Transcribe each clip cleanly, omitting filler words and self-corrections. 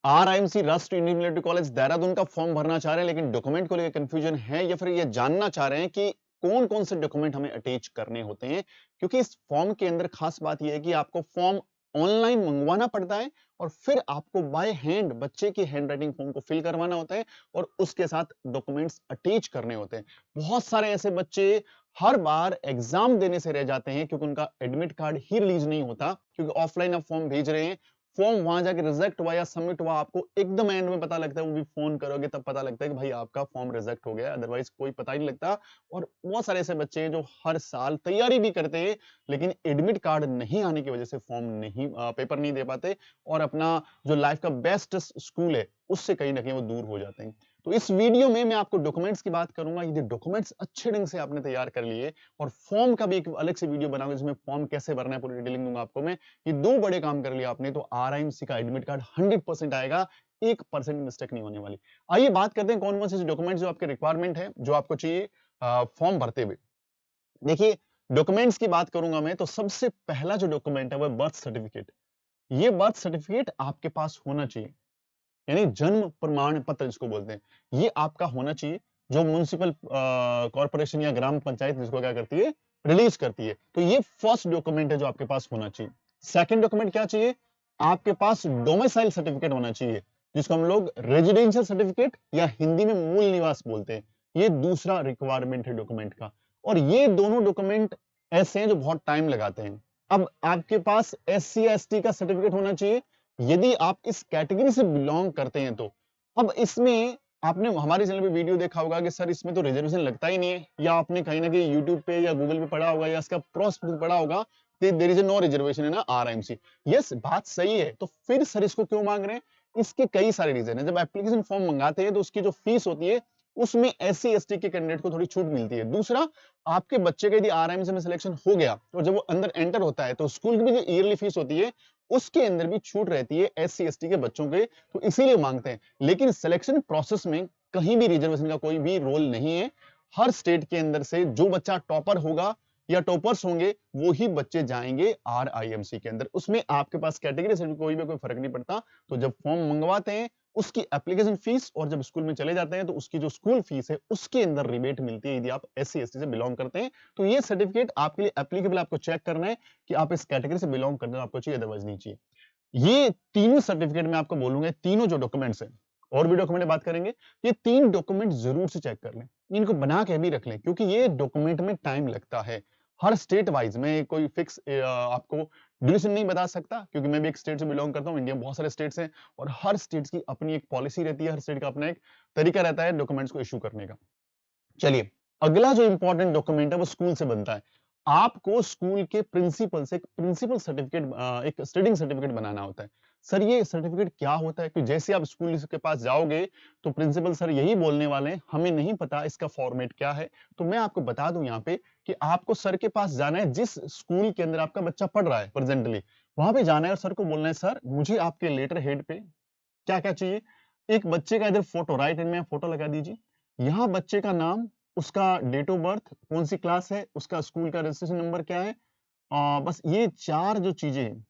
RIMC राष्ट्रीय Indian military college Dehradun का form भरना चाह रहे हैं लेकिन डॉक्यूमेंट को लेकर कंफ्यूजन है या फिर ये जानना चाह रहे हैं कि कौन कौन से डॉक्यूमेंट हमें अटैच करने होते हैं, क्योंकि इस फॉर्म के अंदर खास बात यह है कि आपको फॉर्म ऑनलाइन मंगवाना पड़ता है और फिर आपको बाय हैंड बच्चे की हैंड राइटिंग फॉर्म को फिल करवाना होता है और उसके साथ डॉक्यूमेंट्स अटैच करने होते हैं। बहुत सारे ऐसे बच्चे हर बार एग्जाम देने से रह जाते हैं क्योंकि उनका एडमिट कार्ड ही रिलीज नहीं होता, क्योंकि ऑफलाइन आप फॉर्म भेज रहे हैं, फॉर्म वहां जाके रिजेक्ट हुआ या सबमिट हुआ आपको एकदम एंड में पता लगता है, वो भी फोन करोगे तब पता लगता है कि भाई आपका फॉर्म रिजेक्ट हो गया, अदरवाइज कोई पता ही नहीं लगता। और बहुत सारे ऐसे बच्चे हैं जो हर साल तैयारी भी करते हैं लेकिन एडमिट कार्ड नहीं आने की वजह से फॉर्म नहीं पेपर नहीं दे पाते और अपना जो लाइफ का बेस्ट स्कूल है उससे कहीं ना कहीं वो दूर हो जाते हैं। तो इस वीडियो में मैं आपको डॉक्यूमेंट्स की बात करूंगा, यदि डॉक्यूमेंट्स अच्छे ढंग से आपने तैयार कर लिए और फॉर्म का भी एक अलग से वीडियो बनाऊंगा जिसमें फॉर्म कैसे भरना है पूरी डिटेलिंग दूंगा आपको मैं। ये दो बड़े काम कर लिया आपने तो आरआईएमसी का एडमिट कार्ड 100% आएगा, 1% मिस्टेक नहीं होने वाली। आइए बात करते हैं कौन कौन से डॉक्यूमेंट जो आपके रिक्वायरमेंट है जो आपको चाहिए फॉर्म भरते हुए। देखिए, डॉक्यूमेंट्स की बात करूंगा मैं तो सबसे पहला जो डॉक्यूमेंट है वो बर्थ सर्टिफिकेट। ये बर्थ सर्टिफिकेट आपके पास होना चाहिए, यानी जन्म प्रमाण पत्र जिसको बोलते हैं, ये आपका होना चाहिए। जो म्युनिसिपल कॉर्पोरेशन या ग्राम पंचायत जिसको क्या करती है, रिलीज करती है। तो ये फर्स्ट डॉक्यूमेंट है जो आपके पास होना चाहिए। सेकंड डॉक्यूमेंट क्या चाहिए, आपके पास डोमिसाइल सर्टिफिकेट होना चाहिए, जिसको हम लोग रेजिडेंशियल सर्टिफिकेट या हिंदी में मूल निवास बोलते हैं। ये दूसरा रिक्वायरमेंट है डॉक्यूमेंट का। और ये दोनों डॉक्यूमेंट ऐसे हैं जो बहुत टाइम लगाते हैं। अब आपके पास SC या ST का सर्टिफिकेट होना चाहिए यदि आप इस कैटेगरी से बिलोंग करते हैं तो। अब इसमें आपने हमारे चैनल पे वीडियो देखा होगा कि सर इसमें तो रिजर्वेशन लगता ही नहीं है, या आपने कहीं ना कहीं यूट्यूब पे या गूगल पे पढ़ा होगा या इसका प्रोस्पेक्टस पढ़ा होगा, there is no reservation in RMC. Yes, बात सही है, तो फिर सर इसको क्यों मांग रहे हैं? इसके कई सारे रीजन है। जब एप्लीकेशन फॉर्म मंगाते हैं तो उसकी जो फीस होती है उसमें SC ST के कैंडिडेट को थोड़ी छूट मिलती है। दूसरा, आपके बच्चे का यदि आरएमसी में सिलेक्शन हो गया तो जब वो अंदर एंटर होता है तो स्कूल की भी जो ईयरली फीस होती है उसके अंदर भी छूट रहती है SC ST के बच्चों के, तो इसीलिए मांगते हैं। लेकिन सिलेक्शन प्रोसेस में कहीं भी रिजर्वेशन का कोई भी रोल नहीं है। हर स्टेट के अंदर से जो बच्चा टॉपर होगा या टॉपर्स होंगे वो ही बच्चे जाएंगे RIMC के अंदर, उसमें आपके पास कैटेगरी से कोई भी कोई फर्क नहीं पड़ता। तो जब फॉर्म मंगवाते हैं उसकी एप्लीकेशन फीस और जब स्कूल में चले जाते हैं तो उसकी जो स्कूल फीस है उसके अंदर रिबेट मिलती है यदि आप SC ST से बिलोंग करते हैं। तो ये सर्टिफिकेट आपके लिए एप्लीकेबल, आपको चेक करना है कि आप इस कैटेगरी से बिलोंग करते हो, आपको चाहिए, अदरवाइज नहीं चाहिए। ये तीनों सर्टिफिकेट में आपको बोलूंगा, तीनों जो डॉक्यूमेंट्स हैं, और भी डॉक्यूमेंट बात करेंगे, ये तीन डॉक्यूमेंट जरूर से चेक कर लें, इनको बना के भी रख लें, क्योंकि ये डॉक्यूमेंट में टाइम लगता है। हर स्टेट वाइज में कोई फिक्स आपको ड्यूरेशन नहीं बता सकता, क्योंकि मैं भी एक स्टेट से बिलोंग करता हूँ, इंडिया में बहुत सारे स्टेट्स हैं और हर स्टेट की अपनी एक पॉलिसी रहती है, हर स्टेट का अपना एक तरीका रहता है डॉक्यूमेंट्स को इशू करने का। चलिए, अगला जो इंपॉर्टेंट डॉक्यूमेंट है वो स्कूल से बनता है। आपको स्कूल के प्रिंसिपल से एक प्रिंसिपल सर्टिफिकेट, एक स्टडिंग सर्टिफिकेट बनाना होता है। सर ये सर्टिफिकेट क्या होता है? कि जैसे आप स्कूल के पास जाओगे तो प्रिंसिपल सर यही बोलने वाले हैं, हमें नहीं पता इसका फॉर्मेट क्या है। तो मैं आपको बता दूं यहाँ पे कि आपको सर के पास जाना है, जिस स्कूल के अंदर आपका बच्चा पढ़ रहा है प्रेजेंटली, वहां पे जाना है और सर को बोलना है, सर मुझे आपके लेटर हेड पे क्या क्या चाहिए। एक बच्चे का इधर फोटो, राइट हैंड में फोटो लगा दीजिए। यहाँ बच्चे का नाम, उसका डेट ऑफ बर्थ, कौन सी क्लास है, उसका स्कूल का रजिस्ट्रेशन नंबर क्या है, बस ये चार जो चीजें हैं।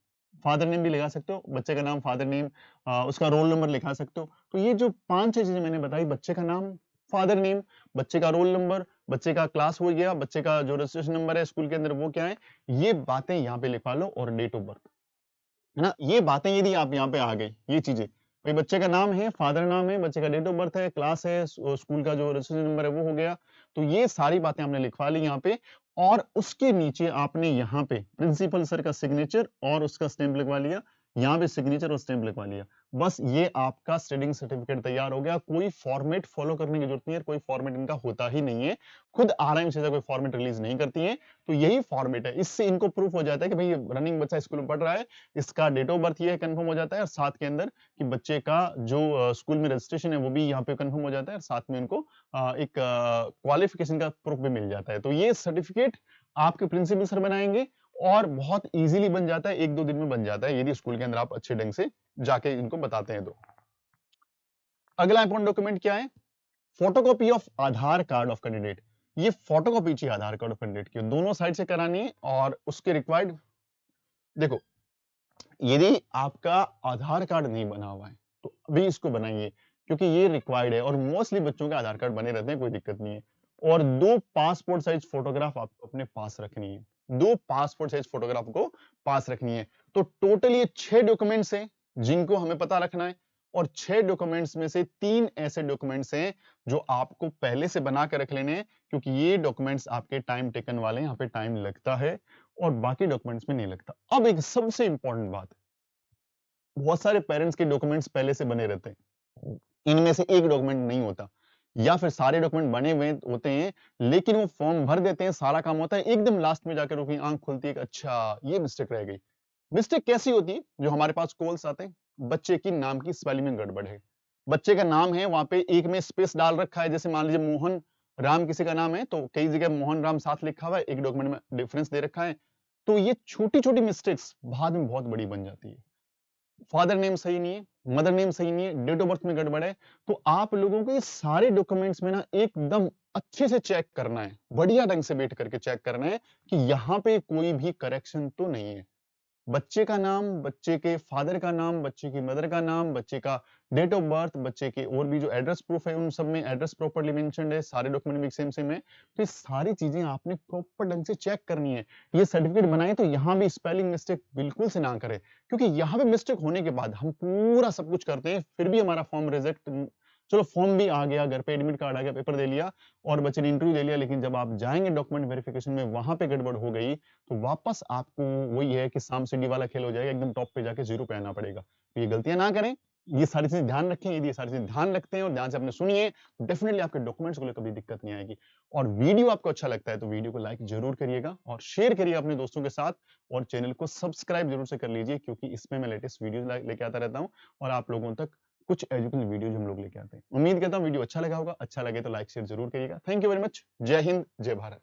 फादर नेम भी लगा सकते हो, बच्चे का नाम, फादर नेम, उसका रोल नंबर लिखा सकते हो। तो ये जो पांच छह चीजें मैंने बताई, बच्चे का नाम, फादर नेम, बच्चे का रोल नंबर, बच्चे का क्लास हो गया, बच्चे का जो रजिस्ट्रेशन नंबर है स्कूल के अंदर वो क्या है, ये बातें यहाँ पे लिखवा लो, और डेट ऑफ बर्थ, है ना। ये बातें यदि आप यहाँ पे आ गए, ये चीजें, भाई बच्चे का नाम है, फादर नाम है, बच्चे का डेट ऑफ बर्थ है, क्लास है, स्कूल का जो रजिस्ट्रेशन नंबर है वो हो गया। तो ये सारी बातें हमने लिखवा ली यहाँ पे, और उसके नीचे आपने यहाँ पे प्रिंसिपल सर का सिग्नेचर और उसका स्टैंप लिखवा लिया, यहाँ पे सिग्नेचर और स्टैंप लिखवा लिया। बस ये आपका स्टडिंग सर्टिफिकेट तैयार हो गया। कोई फॉर्मेट फॉलो करने की जरूरत नहीं है, कोई फॉर्मेट इनका होता ही नहीं है, खुद आरआईएम से कोई फॉर्मेट रिलीज नहीं करती है। तो यही फॉर्मेट है, इससे इनको प्रूफ हो जाता है कि भाई रनिंग बच्चा स्कूल में पढ़ रहा है, इसका डेट ऑफ बर्थ ये कंफर्म हो जाता है, और साथ के अंदर कि बच्चे का जो स्कूल में रजिस्ट्रेशन है वो भी यहाँ पे कंफर्म हो जाता है, और साथ में उनको एक क्वालिफिकेशन का प्रूफ भी मिल जाता है। तो ये सर्टिफिकेट आपके प्रिंसिपल सर बनाएंगे और बहुत इजीली बन जाता है, एक दो दिन में बन जाता है, यदि स्कूल के अंदर आप अच्छे ढंग से जाके इनको बताते हैं तो। अगला इंपॉर्टेंट डॉक्यूमेंट क्या है? Photocopy of Aadhaar card of candidate. ये फोटोकॉपी चाहिए आधार कार्ड ऑफ कैंडिडेट की, दोनों साइड से करानी है, और उसके रिक्वायर्ड, देखो, यदि आपका आधार कार्ड नहीं बना हुआ है तो अभी इसको बनाइए क्योंकि ये रिक्वायर्ड है और मोस्टली बच्चों के आधार कार्ड बने रहते हैं, कोई दिक्कत नहीं है। और 2 पासपोर्ट साइज फोटोग्राफ आपको अपने पास रखनी है। 2 पासपोर्ट साइज फोटोग्राफ को पास रखनी है। तो टोटल ये 6 डॉक्यूमेंट्स हैं जिनको हमें पता रखना है और 6 डॉक्यूमेंट्स में से 3 ऐसे डॉक्यूमेंट्स हैं जो आपको पहले से बना के रख लेने हैं क्योंकि ये डॉक्यूमेंट्स आपके टाइम टेकन वाले हैं, यहाँ पे टाइम लगता है और बाकी डॉक्यूमेंट्स में नहीं लगता। अब एक सबसे इंपॉर्टेंट बात, बहुत सारे पेरेंट्स के डॉक्यूमेंट्स पहले से बने रहते हैं। इनमें से एक डॉक्यूमेंट नहीं होता या फिर सारे डॉक्यूमेंट बने हुए होते हैं लेकिन वो फॉर्म भर देते हैं, सारा काम होता है, एकदम लास्ट में जाकर उनकी आंख खुलती है कि अच्छा ये मिस्टेक रह गई। मिस्टेक कैसी होती है? जो हमारे पास कॉल्स आते हैं, बच्चे की नाम की स्पेलिंग में गड़बड़ है। बच्चे का नाम है, वहाँ पे एक में स्पेस डाल रखा है, जैसे मान लीजिए मोहन राम किसी का नाम है, तो कई जगह मोहन राम साथ लिखा हुआ है, एक डॉक्यूमेंट में डिफरेंस दे रखा है। तो ये छोटी-छोटी मिस्टेक्स बाद में बहुत बड़ी बन जाती है। फादर नेम सही नहीं है, मदर नेम सही नहीं है, डेट ऑफ बर्थ में गड़बड़ है, तो आप लोगों को ये सारे डॉक्यूमेंट्स में ना एकदम अच्छे से चेक करना है, बढ़िया ढंग से बैठ करके चेक करना है कि यहाँ पे कोई भी करेक्शन तो नहीं है। बच्चे का नाम, बच्चे के फादर का नाम, बच्चे की मदर का नाम, बच्चे का डेट ऑफ बर्थ, बच्चे के और भी जो एड्रेस प्रूफ है उन सब में एड्रेस प्रॉपर्ली मेंशन्ड है, सारे डॉक्यूमेंट में सेम सेम है। तो ये सारी चीजें आपने प्रॉपर ढंग से चेक करनी है। ये सर्टिफिकेट बनाए तो यहाँ भी स्पेलिंग मिस्टेक बिल्कुल से ना करें क्योंकि यहाँ पे मिस्टेक होने के बाद हम पूरा सब कुछ करते हैं फिर भी हमारा फॉर्म रिजेक्ट, चलो फॉर्म भी आ गया, घर पे एडमिट कार्ड आ गया, पेपर दे लिया और बच्चे ने इंटरव्यू दे लिया, लेकिन जब आप जाएंगे डॉक्यूमेंट वेरिफिकेशन में वहां पे गड़बड़ हो गई तो वापस आपको वही है कि साम सीढ़ी वाला खेल हो जाएगा, एकदम टॉप पे जाके जीरो पे आना पड़ेगा। तो ये गलतियां ना करें, ये सारी चीजें ध्यान रखें। यदि ये सारी चीजें ध्यान रखते हैं और ध्यान से आपने सुनिए तो डेफिनेटली आपके डॉक्यूमेंट्स को लेकर कभी दिक्कत नहीं आएगी। और वीडियो आपको अच्छा लगता है तो वीडियो को लाइक जरूर करिएगा और शेयर करिए अपने दोस्तों के साथ और चैनल को सब्सक्राइब जरूर से कर लीजिए क्योंकि इसमें मैं लेटेस्ट वीडियो लेके आता रहता हूँ और आप लोगों तक कुछ एजुकेशनल वीडियोज हम लोग लेके आते हैं। उम्मीद करता हूँ वीडियो अच्छा लगा होगा, अच्छा लगे तो लाइक शेयर जरूर करिएगा। Thank you very much. जय हिंद, जय भारत।